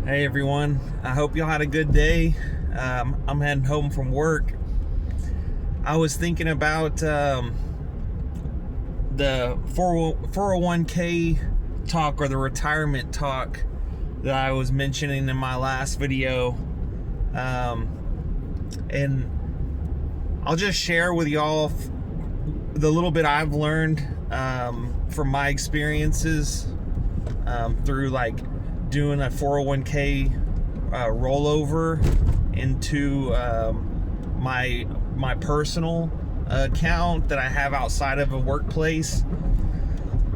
Hey everyone, I hope y'all had a good day. I'm heading home from work. I was thinking about the 401k talk, or the retirement talk that I was mentioning in my last video. And I'll just share with y'all the little bit I've learned from my experiences through doing a 401k rollover into my personal account that I have outside of a workplace.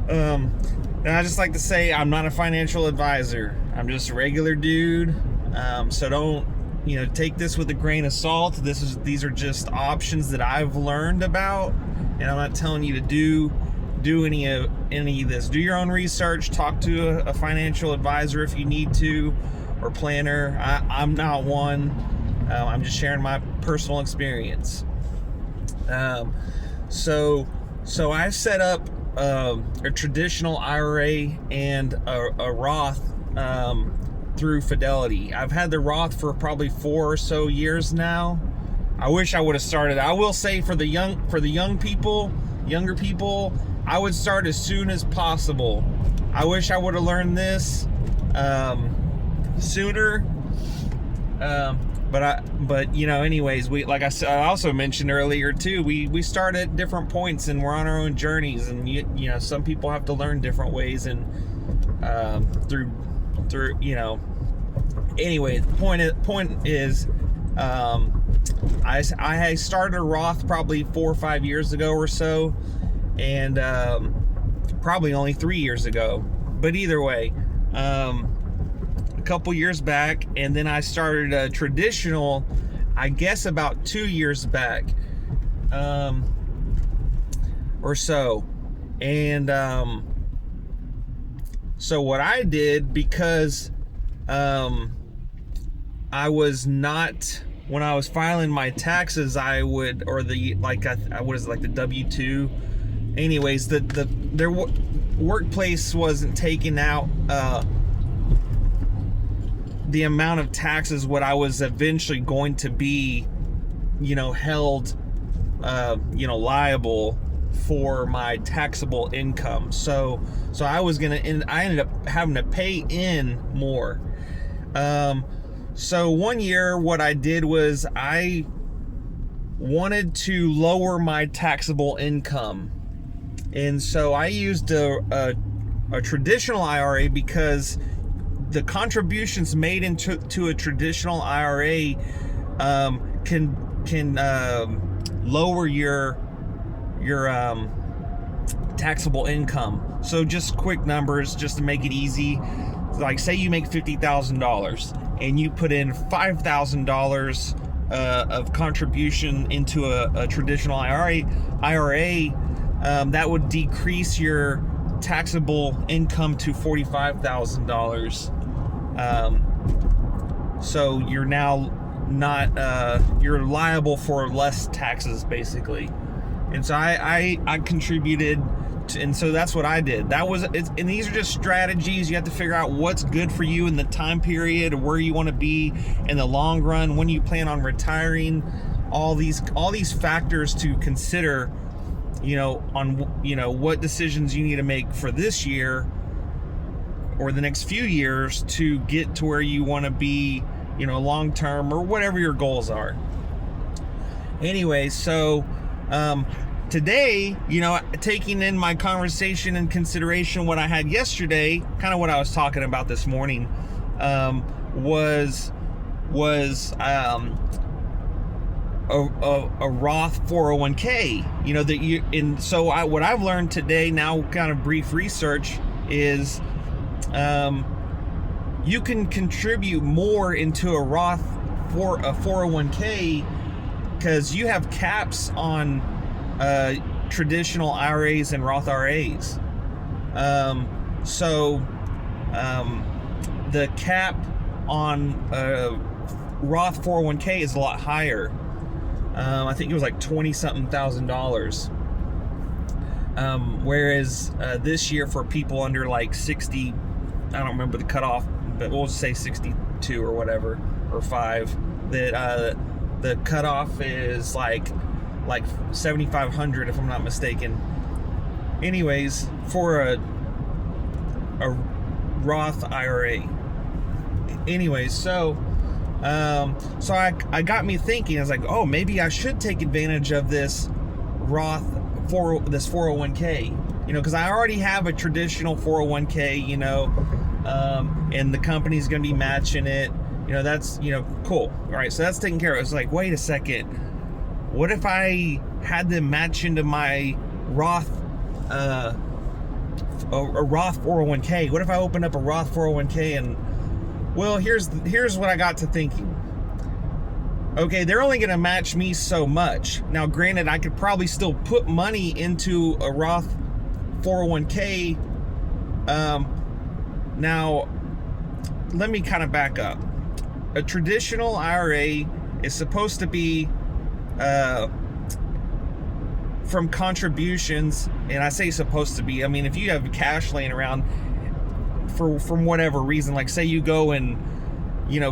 And I just like to say I'm not a financial advisor. I'm just a regular dude. So don't take this with a grain of salt. These are just options that I've learned about, and I'm not telling you to do any of this. Do your own research. Talk to a financial advisor if you need to, or planner. I'm not one. I'm just sharing my personal experience. So I've set up a traditional IRA and a Roth through Fidelity. I've had the Roth for probably 4 or so years now. I wish I would have started. I will say for the younger people, I would start as soon as possible. I wish I would have learned this sooner. But anyways, like I said, I also mentioned earlier too, we start at different points and we're on our own journeys, and some people have to learn different ways, and through anyway, the point is I started a Roth probably 4 or 5 years ago or so, and probably only 3 years ago, but either way, a couple years back. And then I started a traditional, I guess about 2 years back or so. And so what I did, because I was not, when I was filing my taxes, I would, or the the W-2. Anyways, their workplace wasn't taking out the amount of taxes what I was eventually going to be, held, liable for my taxable income. So I ended up having to pay in more. So one year, what I did was I wanted to lower my taxable income. And so I used a traditional IRA, because the contributions made into a traditional IRA can lower your taxable income. So just quick numbers, just to make it easy. Like, say you make $50,000 and you put in $5,000 of contribution into a traditional IRA, that would decrease your taxable income to $45,000. So you're now not you're liable for less taxes, basically. And so I contributed to, and so that's what I did. And these are just strategies. You have to figure out what's good for you in the time period, where you want to be in the long run, when you plan on retiring. All these factors to consider, on what decisions you need to make for this year or the next few years to get to where you want to be, long term, or whatever your goals are. Anyway, so today, taking in my conversation and consideration, what I had yesterday, kind of what I was talking about this morning, was a Roth 401k, what I've learned today, now kind of brief research, is you can contribute more into a Roth for a 401k, because you have caps on traditional IRAs and Roth IRAs. The cap on Roth 401k is a lot higher. I think it was like $20-something thousand. Whereas this year, for people under like 60, I don't remember the cutoff but we'll just say 62 or whatever, or 5. That the cutoff is like 7,500 if I'm not mistaken. Anyways, for a Roth IRA. Anyways, so I got me thinking. I was like, oh, maybe I should take advantage of this this 401k, because I already have a traditional 401k, and the company's gonna be matching it. That's cool. All right, so that's taken care of. It's like, wait a second, what if I had them match into my Roth a Roth 401k? What if I opened up a Roth 401k? And well, here's what I got to thinking. Okay, they're only going to match me so much. Now, granted, I could probably still put money into a Roth 401k. Now, let me kind of back up. A traditional IRA is supposed to be from contributions, and I say supposed to be. I mean, if you have cash laying around from whatever reason, like say you go and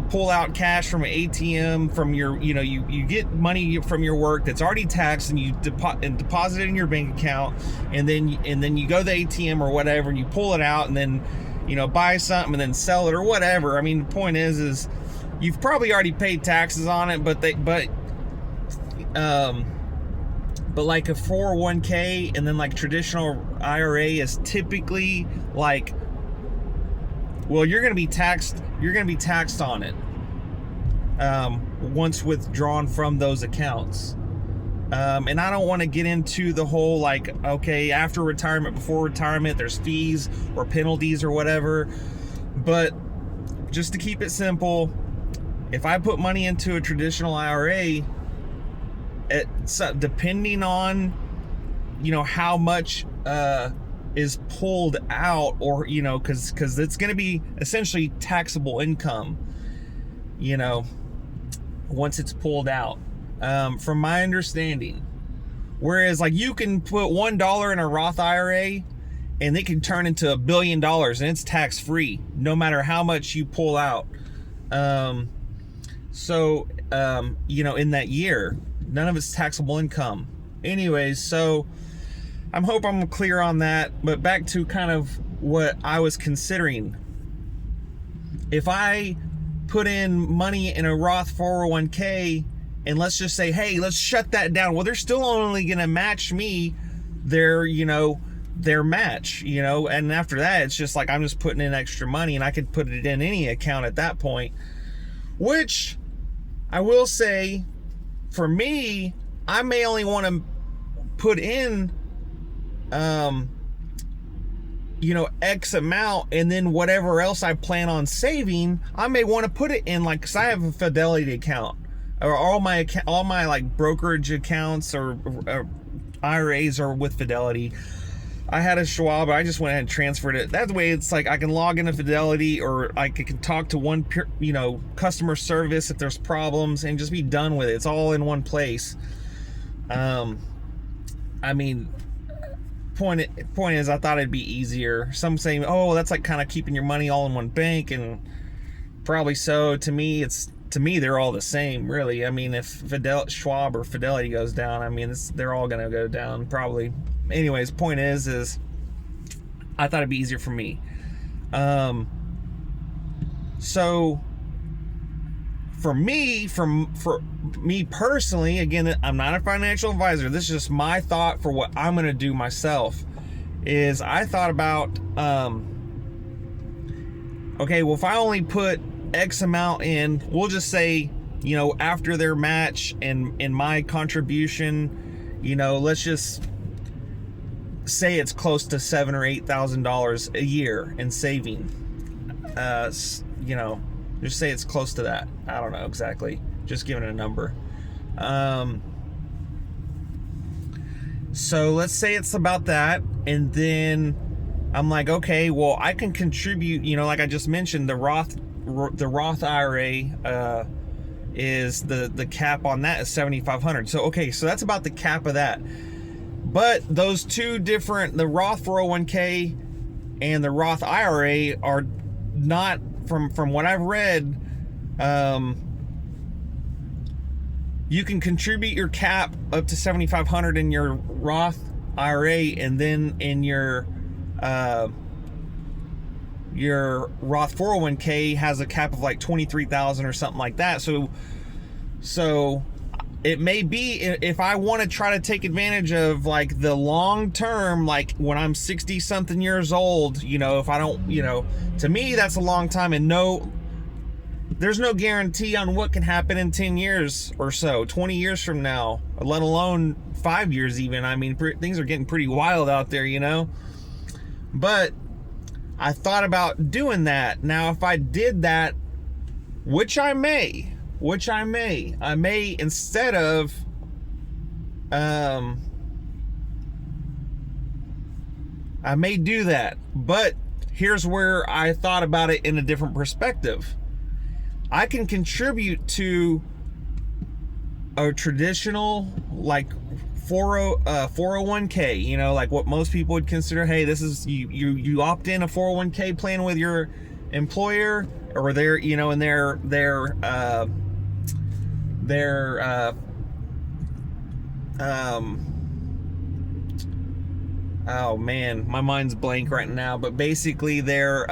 pull out cash from an ATM from your, you get money from your work that's already taxed, and you deposit it in your bank account, and then you go to the ATM or whatever, and you pull it out, and then buy something and then sell it or whatever. I mean, the point is you've probably already paid taxes on it, but like a 401k and then like traditional IRA is typically like, well, you're going to be taxed on it once withdrawn from those accounts. And I don't want to get into the whole like, okay, after retirement, before retirement, there's fees or penalties or whatever. But just to keep it simple, if I put money into a traditional IRA, depending on how much is pulled out, or because it's going to be essentially taxable income once it's pulled out, from my understanding. Whereas like you can put $1 in a Roth IRA and it can turn into $1 billion, and it's tax free no matter how much you pull out. So in that year, none of it's taxable income. Anyways, so I'm clear on that. But back to kind of what I was considering. If I put in money in a Roth 401k, and let's just say, hey, let's shut that down. Well, they're still only going to match me their match, and after that, it's just like I'm just putting in extra money, and I could put it in any account at that point. Which I will say, for me, I may only want to put in X amount, and then whatever else I plan on saving, I may want to put it in, like, because I have a Fidelity account, or all my like brokerage accounts or IRAs are with Fidelity. I had a Schwab, but I just went ahead and transferred it. That way, it's like I can log into Fidelity, or I can talk to one, customer service if there's problems, and just be done with it. It's all in one place. I mean, point is, I thought it'd be easier. Some saying, oh, that's like kind of keeping your money all in one bank, and probably so. To me, they're all the same, really. I mean, if Schwab or Fidelity goes down, I mean, they're all gonna go down probably. Anyways, point is I thought it'd be easier for me. So for me personally, again, I'm not a financial advisor. This is just my thought for what I'm gonna do myself. Is I thought about, okay, well, if I only put X amount in, we'll just say, after their match and in my contribution, let's just say it's close to $7,000 or $8,000 a year in saving. Just say it's close to that. I don't know exactly, just giving it a number. So let's say it's about that, and then I'm like, okay, well, I can contribute, like I just mentioned, the Roth IRA is the cap on that is $7,500. So okay, so that's about the cap of that. But those two different, the Roth 401k and the Roth IRA, are not from what I've read, you can contribute your cap up to $7,500 in your Roth IRA, and then in your Roth 401k has a cap of like 23,000 or something like that. So it may be, if I want to try to take advantage of like the long term, like when I'm 60 something years old, if I don't, to me that's a long time, and there's no guarantee on what can happen in 10 years or so, 20 years from now, let alone 5 years even. I mean, things are getting pretty wild out there, but I thought about doing that. Now, if I did that, which I may, instead of, I may do that, but here's where I thought about it in a different perspective. I can contribute to a traditional, like 401k, like what most people would consider, hey, this is, you opt in a 401k plan with your employer, or their, in their oh man, my mind's blank right now, but basically their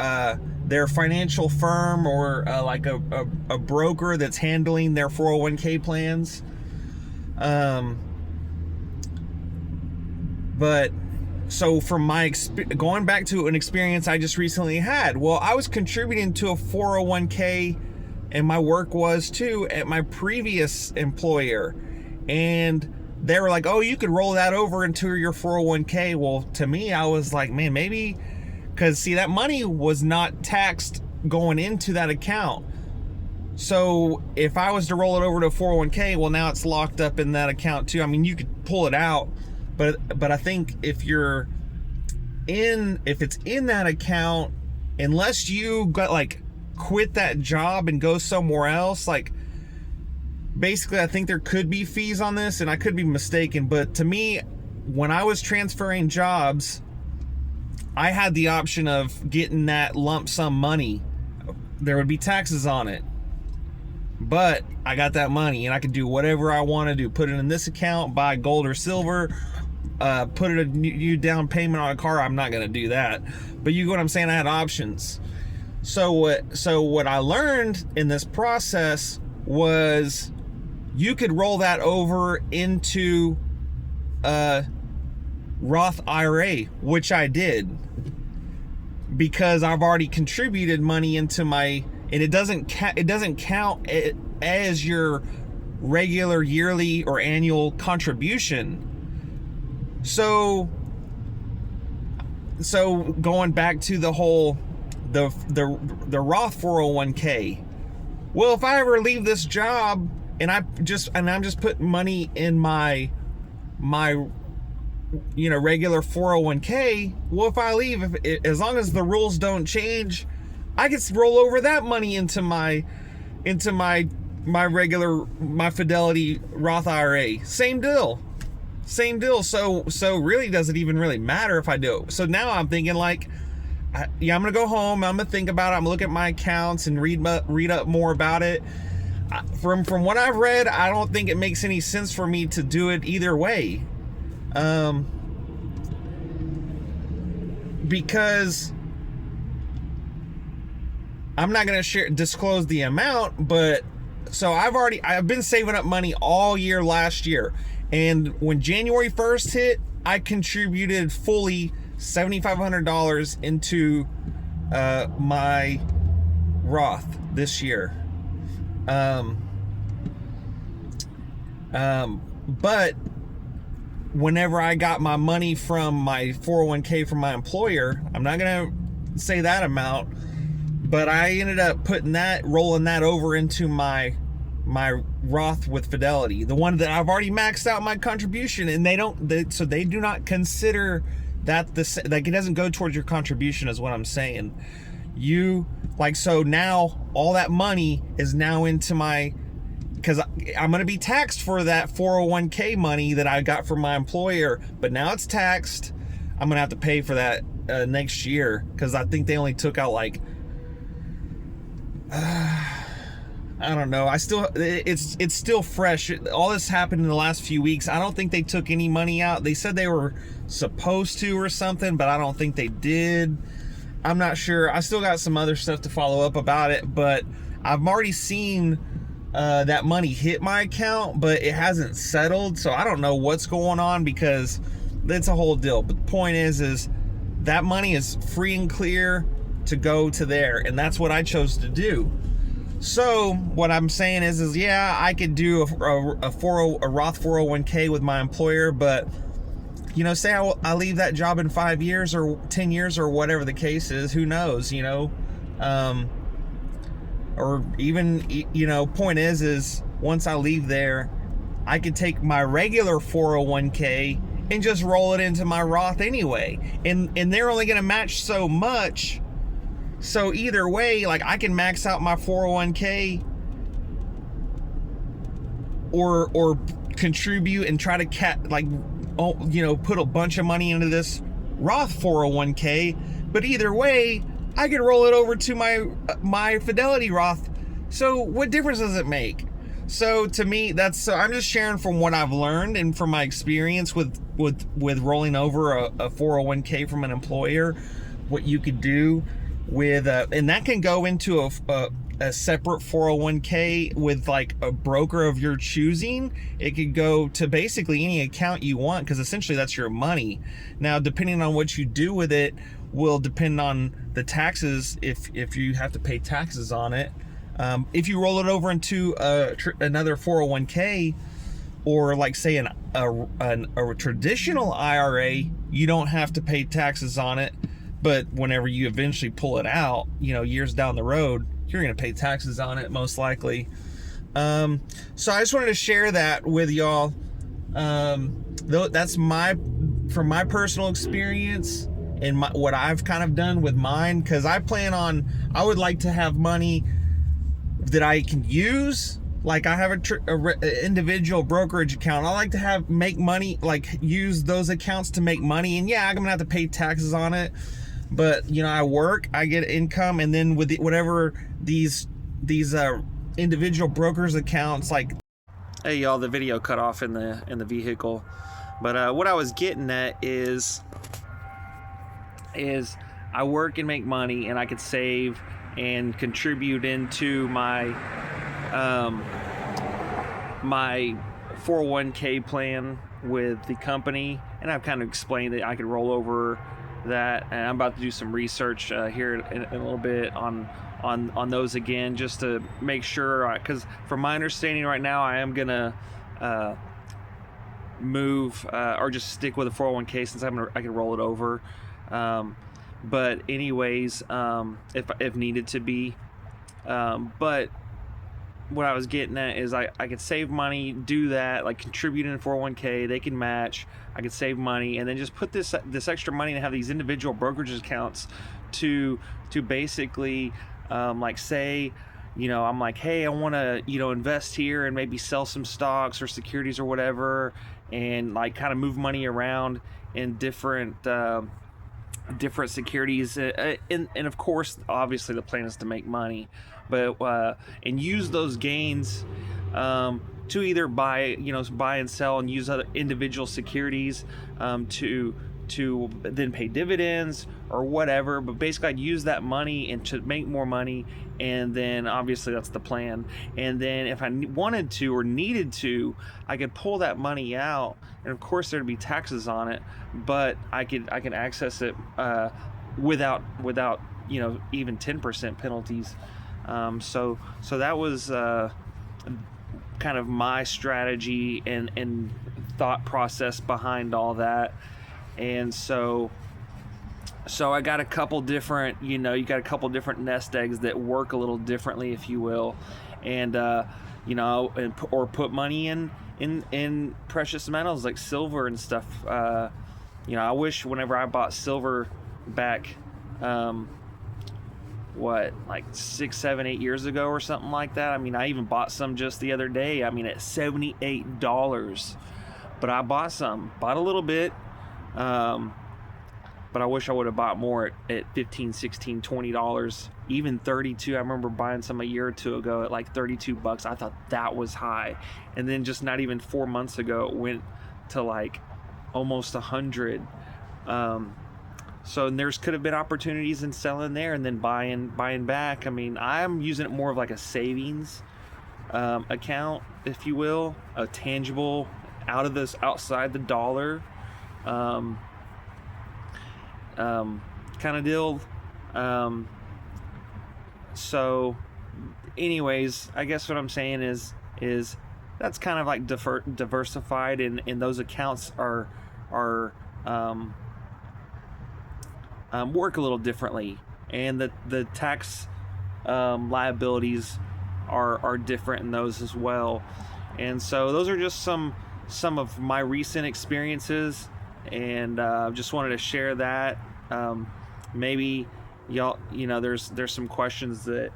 financial firm, or like a broker that's handling their 401k plans. But so from my going back to an experience I just recently had, well, I was contributing to a 401k, and my work was too, at my previous employer, and they were like, oh, you could roll that over into your 401k. Well, to me, I was like, man, maybe, because see, that money was not taxed going into that account. So if I was to roll it over to a 401k, well, now it's locked up in that account too. I mean, you could pull it out, but I think if it's in that account, unless you got like quit that job and go somewhere else, like basically I think there could be fees on this, and I could be mistaken, but to me, when I was transferring jobs, I had the option of getting that lump sum money. There would be taxes on it, but I got that money, and I could do whatever I want to do. Put it in this account, buy gold or silver, put it a new down payment on a car. I'm not going to do that, but you get what I'm saying. I had options. So what I learned in this process was you could roll that over into a Roth IRA, which I did, because I've already contributed money into my, and it doesn't count as your regular yearly or annual contribution. So going back to the whole the Roth 401k. Well, if I ever leave this job and I'm just putting money in my regular 401k, well, if I leave, as long as the rules don't change, I can roll over that money into my Fidelity Roth IRA. Same deal. So really, does it even really matter if I do it? So now I'm thinking like, I'm gonna go home, I'm gonna think about it, I'm gonna look at my accounts and read up more about it. From what I've read, I don't think it makes any sense for me to do it either way, because I'm not gonna disclose the amount, but so I've been saving up money all year last year, and when January 1st hit, I contributed fully $7,500 into my Roth this year. But whenever I got my money from my 401k from my employer, I'm not gonna say that amount, but I ended up rolling that over into my Roth with Fidelity, the one that I've already maxed out my contribution, and they do not consider that like it doesn't go towards your contribution, is what I'm saying. So now all that money is now into my, because I'm going to be taxed for that 401k money that I got from my employer, but now it's taxed. I'm going to have to pay for that next year, because I think they only took out like I don't know. It's still fresh. All this happened in the last few weeks. I don't think they took any money out. They said they were supposed to or something, but I don't think they did. I'm not sure. I still got some other stuff to follow up about it, but I've already seen that money hit my account, but it hasn't settled. So I don't know what's going on, because it's a whole deal. But the point is that money is free and clear to go to there, and that's what I chose to do. So what I'm saying is yeah, I could do a Roth 401k with my employer, but you know, say I leave that job in 5 years or 10 years or whatever the case is, who knows, you know, or even, you know, point is once I leave there, I could take my regular 401k and just roll it into my Roth anyway, and they're only going to match so much. So either way, like, I can max out my 401k or contribute and try to put a bunch of money into this Roth 401k. But either way, I can roll it over to my Fidelity Roth. So what difference does it make? So to me, I'm just sharing from what I've learned and from my experience with rolling over a 401k from an employer, what you could do with and that can go into a separate 401k with like a broker of your choosing. It could go to basically any account you want, because essentially that's your money. Now, depending on what you do with it will depend on the taxes, if you have to pay taxes on it. If you roll it over into another 401k, or like say a traditional IRA, you don't have to pay taxes on it. But whenever you eventually pull it out, you know, years down the road, you're going to pay taxes on it most likely. So I just wanted to share that with y'all. That's from my personal experience and what I've kind of done with mine, because I would like to have money that I can use. Like, I have a individual brokerage account. I like to make money, like use those accounts to make money. And yeah, I'm gonna have to pay taxes on it, but you know, I work, I get income, and then with whatever these individual brokers accounts, like, hey y'all, the video cut off in the vehicle. But what I was getting at is I work and make money, and I could save and contribute into my my 401k plan with the company, and I've kind of explained that I could roll over that, and I'm about to do some research here in a little bit on those again, just to make sure, because from my understanding right now, I am gonna move or just stick with a 401k since I can roll it over. But anyways, if needed to be, but what I was getting at is I could save money, do that, like contribute in a 401k, they can match, I could save money, and then just put this extra money and have these individual brokerage accounts to basically, like, say, you know, I'm like, hey, I want to, you know, invest here and maybe sell some stocks or securities or whatever, and like kind of move money around in different securities, and of course, obviously the plan is to make money, but and use those gains to either buy and sell, and use other individual securities to then pay dividends or whatever. But basically, I'd use that money and to make more money, and then obviously that's the plan. And then if I wanted to or needed to, I could pull that money out, and of course there'd be taxes on it, but I can access it without you know, even 10% penalties. So that was kind of my strategy and thought process behind all that. And so I got a couple different, you know, you got a couple different nest eggs that work a little differently, if you will, and you know, or put money in precious metals like silver and stuff. You know, I wish whenever I bought silver back, like 6, 7, 8 years ago or something like that. I mean, I even bought some just the other day. I mean, at $78, but I bought a little bit. but I wish I would have bought more at $15, $16, $20, even $32. I remember buying some a year or two ago at like $32. I thought that was high. And then just not even 4 months ago, it went to like almost 100. So there's could have been opportunities in selling there and then buying back. I mean, I'm using it more of like a savings account, if you will, a tangible outside the dollar kind of deal. So anyways, I guess what I'm saying is that's kind of like diversified, and those accounts are work a little differently, and the tax liabilities are different in those as well. And so those are just some of my recent experiences, and just wanted to share that. Maybe y'all, there's some questions that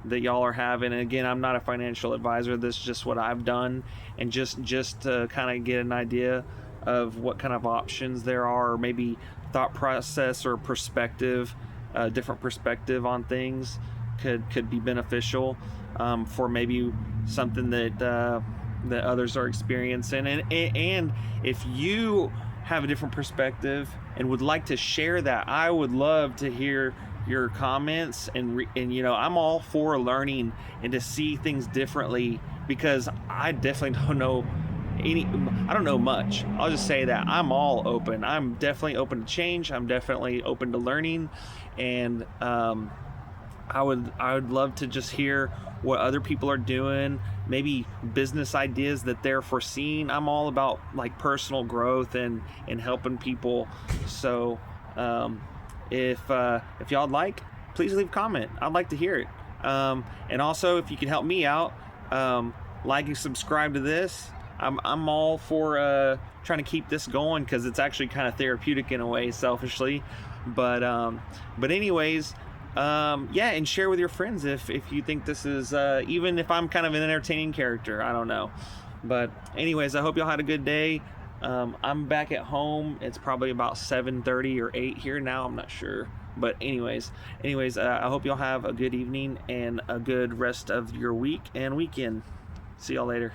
y'all are having. And again, I'm not a financial advisor. This is just what I've done, and just to kind of get an idea of what kind of options there are, or maybe thought process or perspective, different perspective on things could be beneficial for maybe something that others are experiencing. And if you have a different perspective and would like to share that, I would love to hear your comments. And I'm all for learning and to see things differently, because I definitely don't know I don't know much. I'll just say that I'm all open. I'm definitely open to change. I'm definitely open to learning, and I would love to just hear what other people are doing, maybe business ideas that they're foreseeing. I'm all about like personal growth and helping people. So if y'all like, please leave a comment. I'd like to hear it. And also, if you can help me out, like and subscribe to this. I'm all for trying to keep this going, because it's actually kind of therapeutic in a way, selfishly. But anyways, yeah, and share with your friends if you think this is, even if I'm kind of an entertaining character, I don't know. But anyways, I hope y'all had a good day. I'm back at home. It's probably about 7:30 or 8 here now. I'm not sure. But anyways, I hope y'all have a good evening and a good rest of your week and weekend. See y'all later.